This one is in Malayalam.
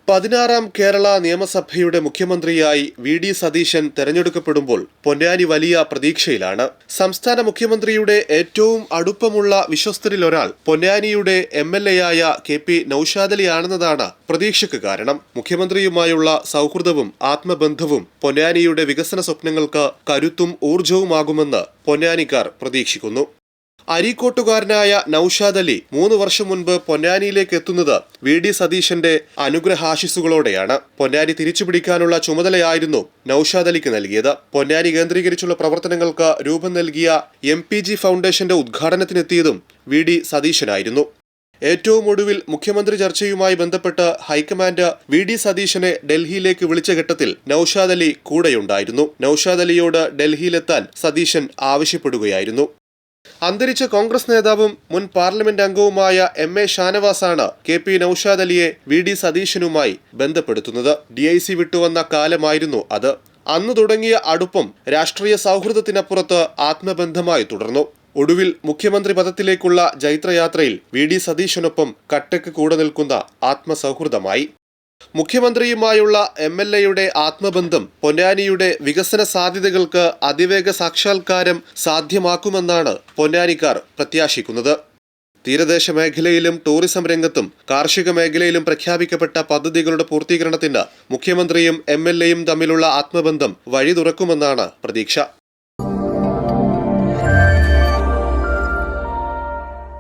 16ാം കേരള നിയമസഭയുടെ മുഖ്യമന്ത്രിയായി വി.ഡി. സതീശൻ തെരഞ്ഞെടുക്കപ്പെടുമ്പോൾ പൊന്നാനി വലിയ പ്രതീക്ഷയിലാണ്. സംസ്ഥാന മുഖ്യമന്ത്രിയുടെ ഏറ്റവും അടുപ്പമുള്ള വിശ്വസ്തരിലൊരാൾ പൊന്നാനിയുടെ എം.എൽ.എയായ കെ.പി. നൌഷാദലിയാണെന്നതാണ് പ്രതീക്ഷയ്ക്ക് കാരണം. മുഖ്യമന്ത്രിയുമായുള്ള സൗഹൃദവും ആത്മബന്ധവും പൊന്നാനിയുടെ വികസന സ്വപ്നങ്ങൾക്ക് കരുത്തും ഊർജവുമാകുമെന്ന് പൊന്നാനിക്കാർ പ്രതീക്ഷിക്കുന്നു. അരീക്കോട്ടുകാരനായ നൌഷാദ് അലി 3 വർഷം മുൻപ് പൊന്നാനിയിലേക്ക് എത്തുന്നത് വി.ഡി. സതീശന്റെ അനുഗ്രഹാശിസുകളോടെയാണ്. പൊന്നാനി തിരിച്ചുപിടിക്കാനുള്ള ചുമതലയായിരുന്നു നൌഷാദ് അലിക്ക് നൽകിയത്. പൊന്നാനി കേന്ദ്രീകരിച്ചുള്ള പ്രവർത്തനങ്ങൾക്ക് രൂപം നൽകിയ MPG ഫൗണ്ടേഷന്റെ ഉദ്ഘാടനത്തിനെത്തിയതും വി.ഡി. സതീശനായിരുന്നു. ഏറ്റവും ഒടുവിൽ മുഖ്യമന്ത്രി ചർച്ചയുമായി ബന്ധപ്പെട്ട് ഹൈക്കമാൻഡ് വി.ഡി. സതീശനെ ഡൽഹിയിലേക്ക് വിളിച്ച ഘട്ടത്തിൽ നൌഷാദ് അലി കൂടെയുണ്ടായിരുന്നു. നൌഷാദ് അലിയോട് ഡൽഹിയിലെത്താൻ സതീശൻ ആവശ്യപ്പെടുകയായിരുന്നു. അന്തരിച്ച കോൺഗ്രസ് നേതാവും മുൻ പാർലമെന്റ് അംഗവുമായ M.A. ഷാനവാസാണ് കെ.പി. നൌഷാദ് അലിയെ വി.ഡി. സതീശനുമായി ബന്ധപ്പെടുത്തുന്നത്. DIC വിട്ടുവന്ന കാലമായിരുന്നു അത്. അന്ന് തുടങ്ങിയ അടുപ്പം രാഷ്ട്രീയ സൗഹൃദത്തിനപ്പുറത്ത് ആത്മബന്ധമായി തുടർന്നു. ഒടുവിൽ മുഖ്യമന്ത്രി പദത്തിലേക്കുള്ള ജൈത്രയാത്രയിൽ വി.ഡി. സതീശനൊപ്പം കട്ടയ്ക്ക് കൂടെ നിൽക്കുന്ന ആത്മസൗഹൃദമായി. മുഖ്യമന്ത്രിയുമായുള്ള MLA-യുടെ ആത്മബന്ധം പൊന്നാനിയുടെ വികസന സാധ്യതകൾക്ക് അതിവേഗ സാക്ഷാത്കാരം സാധ്യമാക്കുമെന്നാണ് പൊന്നാനിക്കാർ പ്രത്യാശിക്കുന്നത്. തീരദേശ മേഖലയിലും ടൂറിസം രംഗത്തും കാർഷിക മേഖലയിലും പ്രഖ്യാപിക്കപ്പെട്ട പദ്ധതികളുടെ പൂർത്തീകരണത്തിന് മുഖ്യമന്ത്രിയും MLA-യും തമ്മിലുള്ള ആത്മബന്ധം വഴി തുറക്കുമെന്നാണ് പ്രതീക്ഷ.